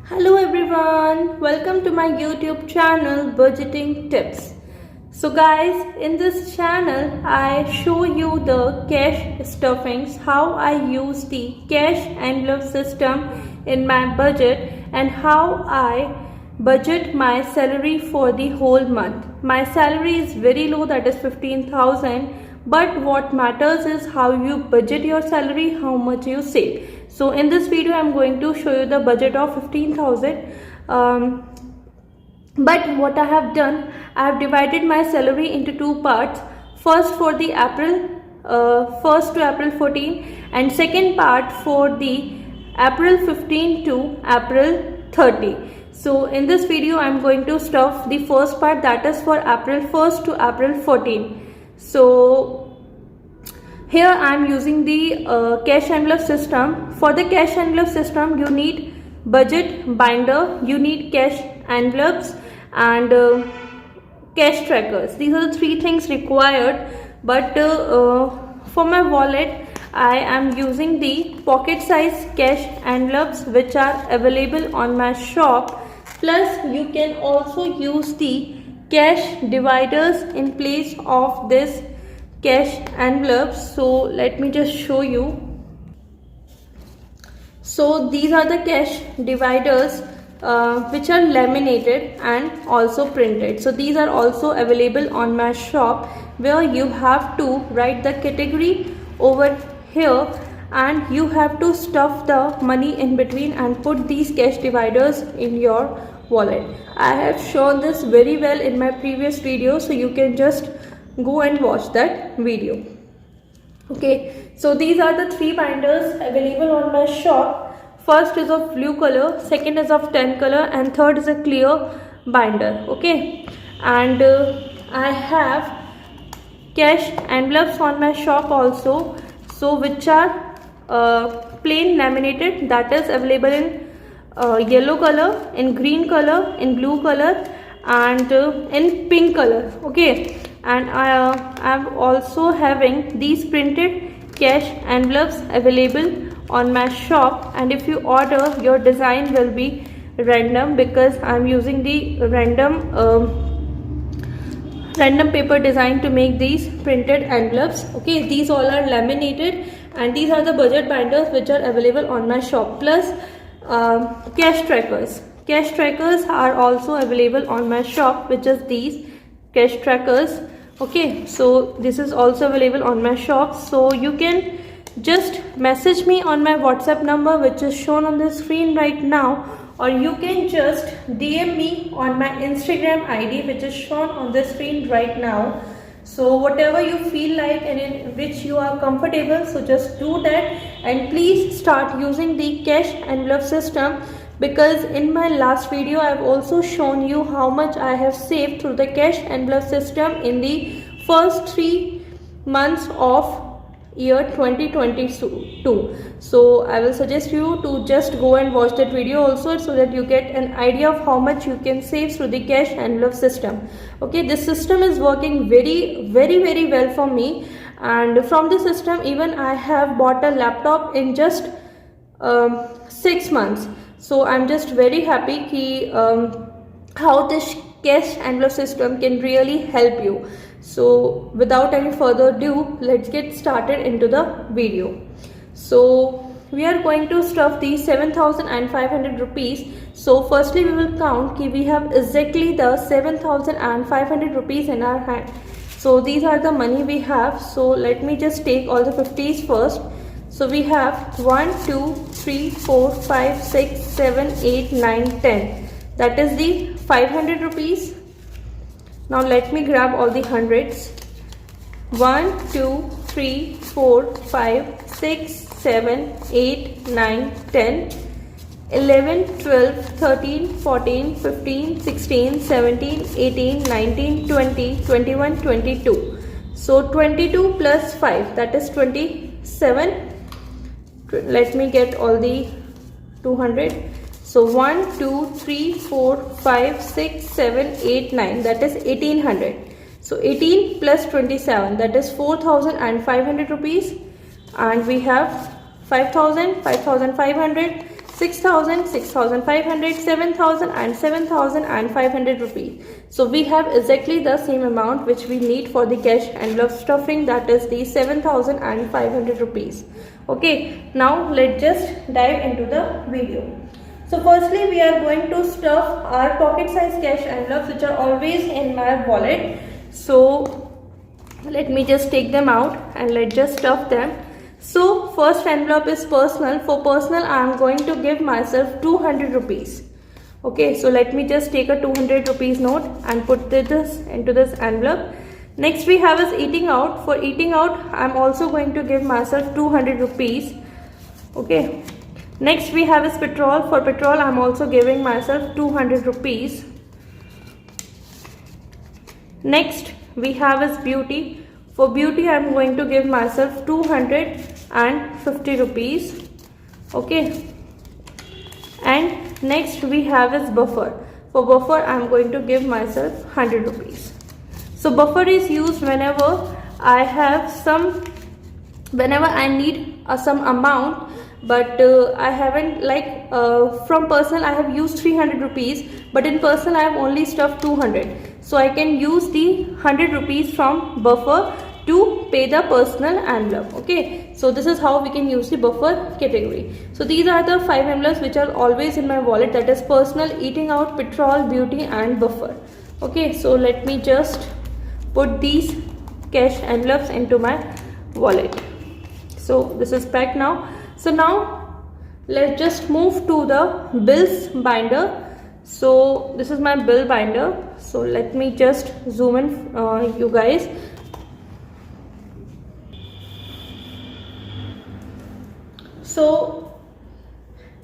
Hello everyone, welcome to my YouTube channel Budgeting Tips. So guys, in this channel I show you the cash stuffings, how I use the cash envelope system in my budget and how I budget my salary for the whole month. My salary is very low, that is 15,000, but what matters is how you budget your salary, how much you save. So in this video I'm going to show you the budget of 15,000. But what I have done, I have divided my salary into two parts. First for the April 1st to April 14, and second part for the April 15 to April 30. So in this video I am going to stuff the first part, that is for April 1st to April 14. So here I am using the cash envelope system. For the cash envelope system you need budget binder, you need cash envelopes and cash trackers. These are the three things required. But for my wallet I am using the pocket size cash envelopes which are available on my shop. Plus you can also use the cash dividers in place of this cash envelopes. So let me just show you. So these are the cash dividers which are laminated and also printed. So these are also available on my shop, where you have to write the category over here and you have to stuff the money in between and put these cash dividers in your wallet. I have shown this very well in my previous video, so you can just go and watch that video. Okay, so these are the three binders available on my shop. First is of blue color, second is of tan color, and third is a clear binder. Okay, and I have cash envelopes on my shop also, so which are plain laminated, that is available in yellow color, in green color, in blue color, and in pink color. Okay, and I am also having these printed cash envelopes available on my shop, and if you order, your design will be random because I am using the random paper design to make these printed envelopes. Okay, these all are laminated, and these are the budget binders which are available on my shop. Plus cash trackers. Cash trackers are also available on my shop, which is these cash trackers. Okay, so this is also available on my shop. So you can just message me on my WhatsApp number which is shown on the screen right now, or you can just DM me on my Instagram ID which is shown on the screen right now. So whatever you feel like and in which you are comfortable, so just do that, and please start using the cash envelope system, because in my last video I have also shown you how much I have saved through the cash envelope system in the first 3 months of year 2022. So I will suggest you to just go and watch that video also, so that you get an idea of how much you can save through the cash envelope system. Okay, this system is working very well for me, and from the system even I have bought a laptop in just 6 months. So I'm just very happy how this cash envelope system can really help you. So without any further ado, let's get started into the video. So we are going to stuff the 7,500 rupees. So firstly we will count कि we have exactly the 7,500 rupees in our hand. So these are the money we have. So let me just take all the 50s first. So we have 1, 2, 3, 4, 5, 6, 7, 8, 9, 10. That is the 500 rupees. Now let me grab all the hundreds. 1, 2, 3, 4, 5, 6, 7, 8, 9, 10, 11, 12, 13, 14, 15, 16, 17, 18, 19, 20, 21, 22. So 22 plus 5, that is 27. Let me get all the 200. So 1, 2, 3, 4, 5, 6, 7, 8, 9, that is 1800. So 18 plus 27, that is 4,500 rupees, and we have 5,000, 5,500, 6,000, 6,500, 7,000 and 7,500 rupees. So we have exactly the same amount which we need for the cash envelope stuffing, that is the 7,500 rupees. Okay, now let's just dive into the video. So firstly we are going to stuff our pocket size cash envelopes which are always in my wallet. So let me just take them out and let's just stuff them. So first envelope is personal. For personal I am going to give myself 200 rupees. Okay, so let me just take a 200 rupees note and put this into this envelope. Next we have is eating out. For eating out I am also going to give myself 200 rupees. Okay. Next we have is petrol. For petrol I am also giving myself 200 rupees. Next we have is beauty. For beauty I am going to give myself 250 rupees. Okay. And next we have is buffer. For buffer I am going to give myself 100 rupees. So buffer is used whenever I need some amount, but I haven't, like from personal I have used 300 rupees, but in personal I have only stuffed 200. So I can use the 100 rupees from buffer to pay the personal envelope. Okay, so this is how we can use the buffer category. So these are the 5 envelopes which are always in my wallet, that is personal, eating out, petrol, beauty and buffer. Okay, so let me just put these cash envelopes into my wallet. So this is packed now. So now let's just move to the bills binder. So this is my bill binder. So let me just zoom in you guys. So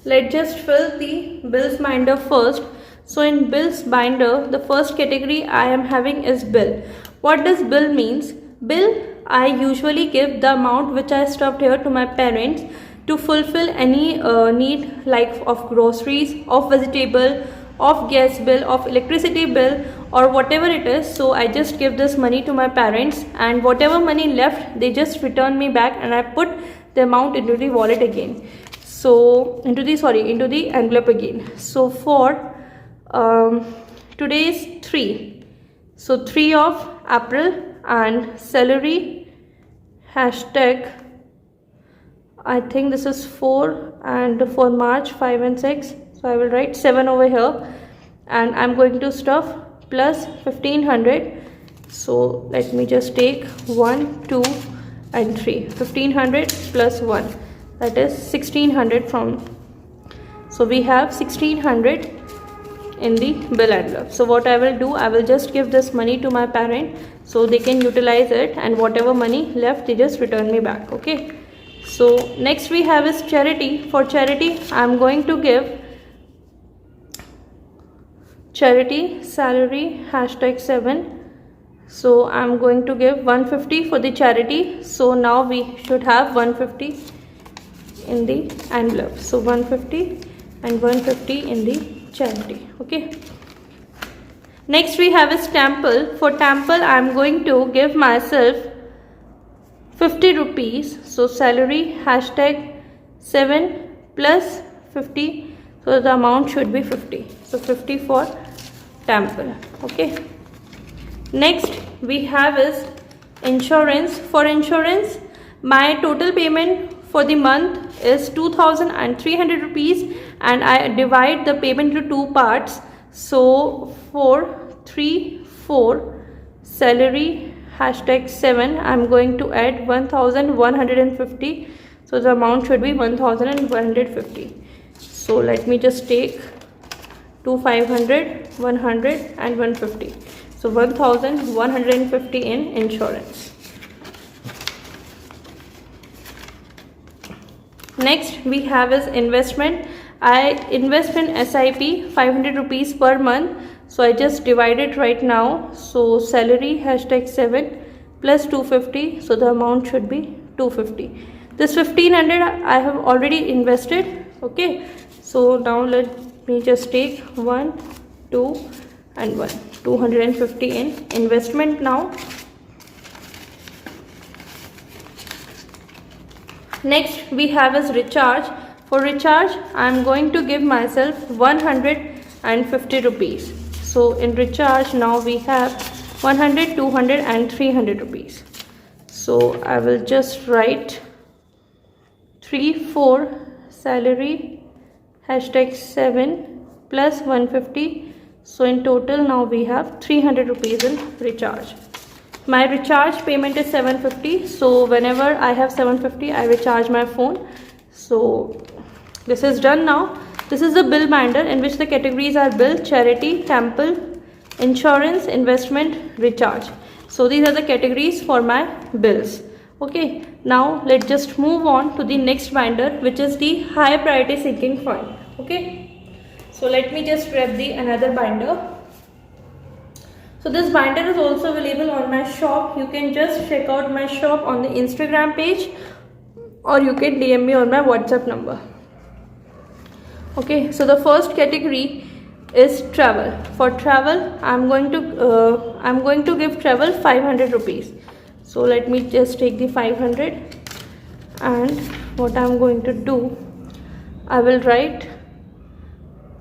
let's just fill the bills binder first. So in bills binder, the first category I am having is bill. What does bill means? Bill, I usually give the amount which I stuffed here to my parents to fulfill any need, like of groceries, of vegetable, of gas bill, of electricity bill, or whatever it is. So I just give this money to my parents, and whatever money left they just return me back, and I put the amount into the wallet again. So into the envelope again. So for today is 3. So 3 of April, and salary hashtag, I think this is 4, and for March 5 and 6. So I will write 7 over here, and I'm going to stuff plus 1500. So let me just take 1, 2 and 3. 1500 plus 1, that is 1600 from. So we have 1600 in the bill envelope. So what I will do, I will just give this money to my parent so they can utilize it, and whatever money left they just return me back. Okay, so next we have is charity. For charity I am going to give charity salary hashtag 7. So I am going to give 150 for the charity. So now we should have 150 in the envelope. So 150 and 150 in the charity. Okay, next we have is temple. For temple I am going to give myself 50 rupees. So salary hashtag 7 plus 50, so the amount should be 50. So 50 for temple. Okay, next we have is insurance. For insurance my total payment for the month is 2,300 rupees, and I divide the payment into 2 parts. So 4, 3, 4 salary hashtag 7, I'm going to add 1,150. So the amount should be 1,150. So let me just take 500, 100 and 150. So 1,150 in insurance. Next we have is investment. I invest in SIP 500 rupees per month. So I just divide it right now. So salary hashtag 7 plus 250. So the amount should be 250. This 1500 I have already invested. Okay, so now let me just take 1, 2 and 1. 250 in investment now. Next we have is recharge. For recharge, I am going to give myself 150 rupees. So in recharge now we have 100, 200 and 300 rupees. So I will just write 34 salary #7 plus 150. So in total now we have 300 rupees in recharge. My recharge payment is 750. So whenever I have 750, I recharge my phone. So this is done now. This is the bill binder in which the categories are bill, charity, temple, insurance, investment, recharge. So these are the categories for my bills. Okay, now let's just move on to the next binder, which is the high priority sinking fund. Okay, so let me just grab the another binder. So this binder is also available on my shop. You can just check out my shop on the Instagram page, or you can DM me on my WhatsApp number. Okay, so the first category is travel. For travel, I'm going to give travel 500 rupees. So let me just take the 500, and what I'm going to do, I will write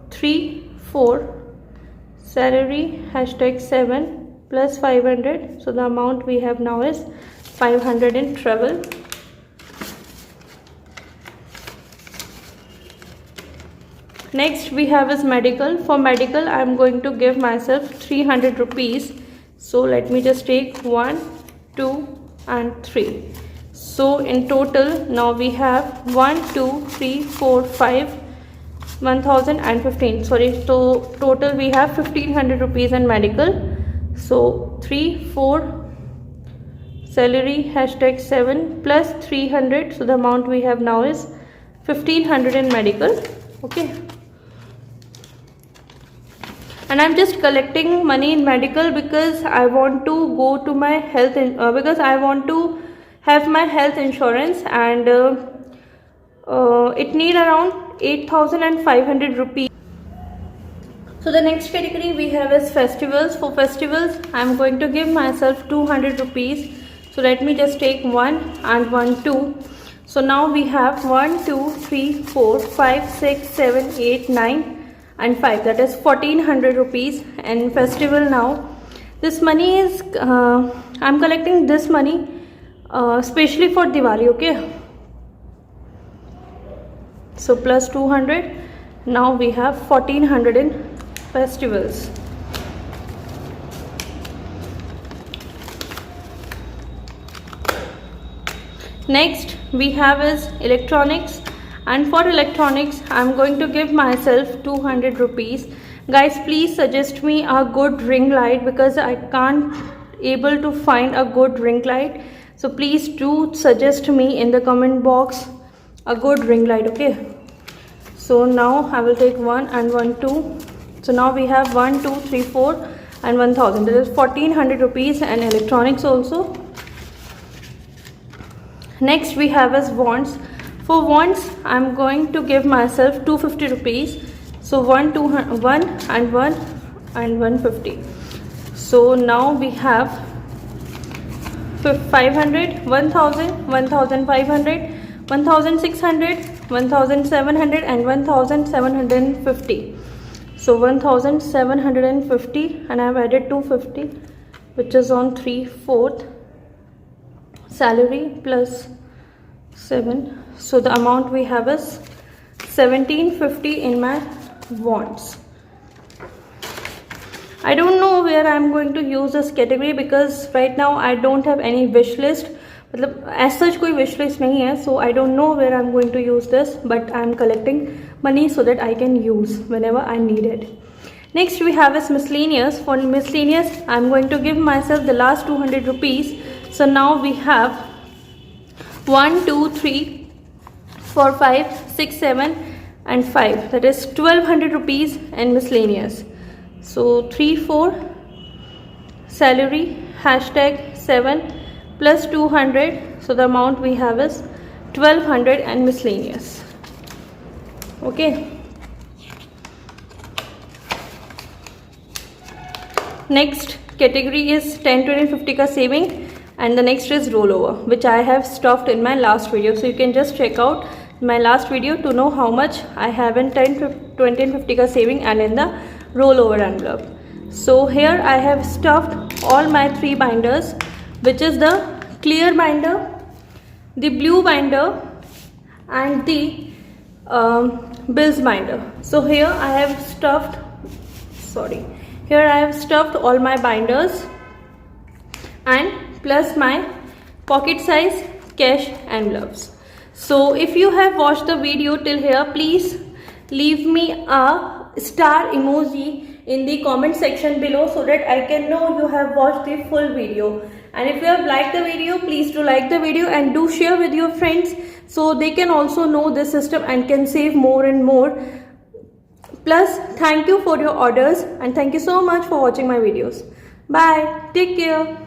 34 salary #7 plus 500. So the amount we have now is 500 in travel. Next we have is medical. For medical, I am going to give myself 300 rupees. So let me just take 1, 2 and 3. So in total now we have 1, 2, 3, 4, 5, 1015. Sorry, so total we have 1500 rupees in medical. So 3, 4 salary #7 plus 300. So the amount we have now is 1500 in medical. Okay. And I'm just collecting money in medical because I want to go to my health because I want to have my health insurance, and it need around 8500 rupees. So the next category we have is festivals. For festivals, I'm going to give myself 200 rupees. So let me just take 1 and 1, 2. So now we have 1, 2, 3, 4, 5, 6, 7, 8, 9 and 5. That is 1400 rupees in festival now. This money is I'm collecting this money especially for Diwali. Okay, so plus 200. Now we have 1400 in festivals. Next we have is electronics, and for electronics I'm going to give myself 200 rupees. Guys, please suggest me a good ring light because I can't able to find a good ring light. So please do suggest me in the comment box a good ring light. Okay, so now I will take 1 and 1, 2. So now we have 1, 2, 3, 4 and 1000. That is 1400 rupees and electronics also. Next we have is wands. For wands, I'm going to give myself 250 rupees. So 1, 2, 1 and 1 and 150. So now we have 500, 1000, 1500, 1600, 1700 and 1750. So 1750, and I have added 250, which is on 3/4 salary plus 7. So the amount we have is 1750 in my wands. I don't know where I'm going to use this category because right now I don't have any wish list. As such कोई wish list नहीं है, so I don't know where I'm going to use this, but I'm collecting money so that I can use whenever I need it. Next we have is miscellaneous. For miscellaneous, I'm going to give myself the last 200 rupees. So now we have 1, 2, 3, 4, 5, 6, 7 and 5. That is 1200 rupees in miscellaneous. So 3, 4 salary #7 plus 200. So the amount we have is 1200 and miscellaneous. Okay. Next category is 10, 20, 50 ka saving, and the next is rollover, which I have stuffed in my last video. So you can just check out my last video to know how much I have in 10, 20 and 50 ka saving and in the rollover envelope. So here I have stuffed all my 3 binders, which is the clear binder, the blue binder and the bills binder. So here I have stuffed all my binders and plus my pocket size cash envelopes. So if you have watched the video till here, please leave me a star emoji in the comment section below so that I can know you have watched the full video. And if you have liked the video, please do like the video and do share with your friends so they can also know this system and can save more and more. Plus, thank you for your orders and thank you so much for watching my videos. Bye. Take care.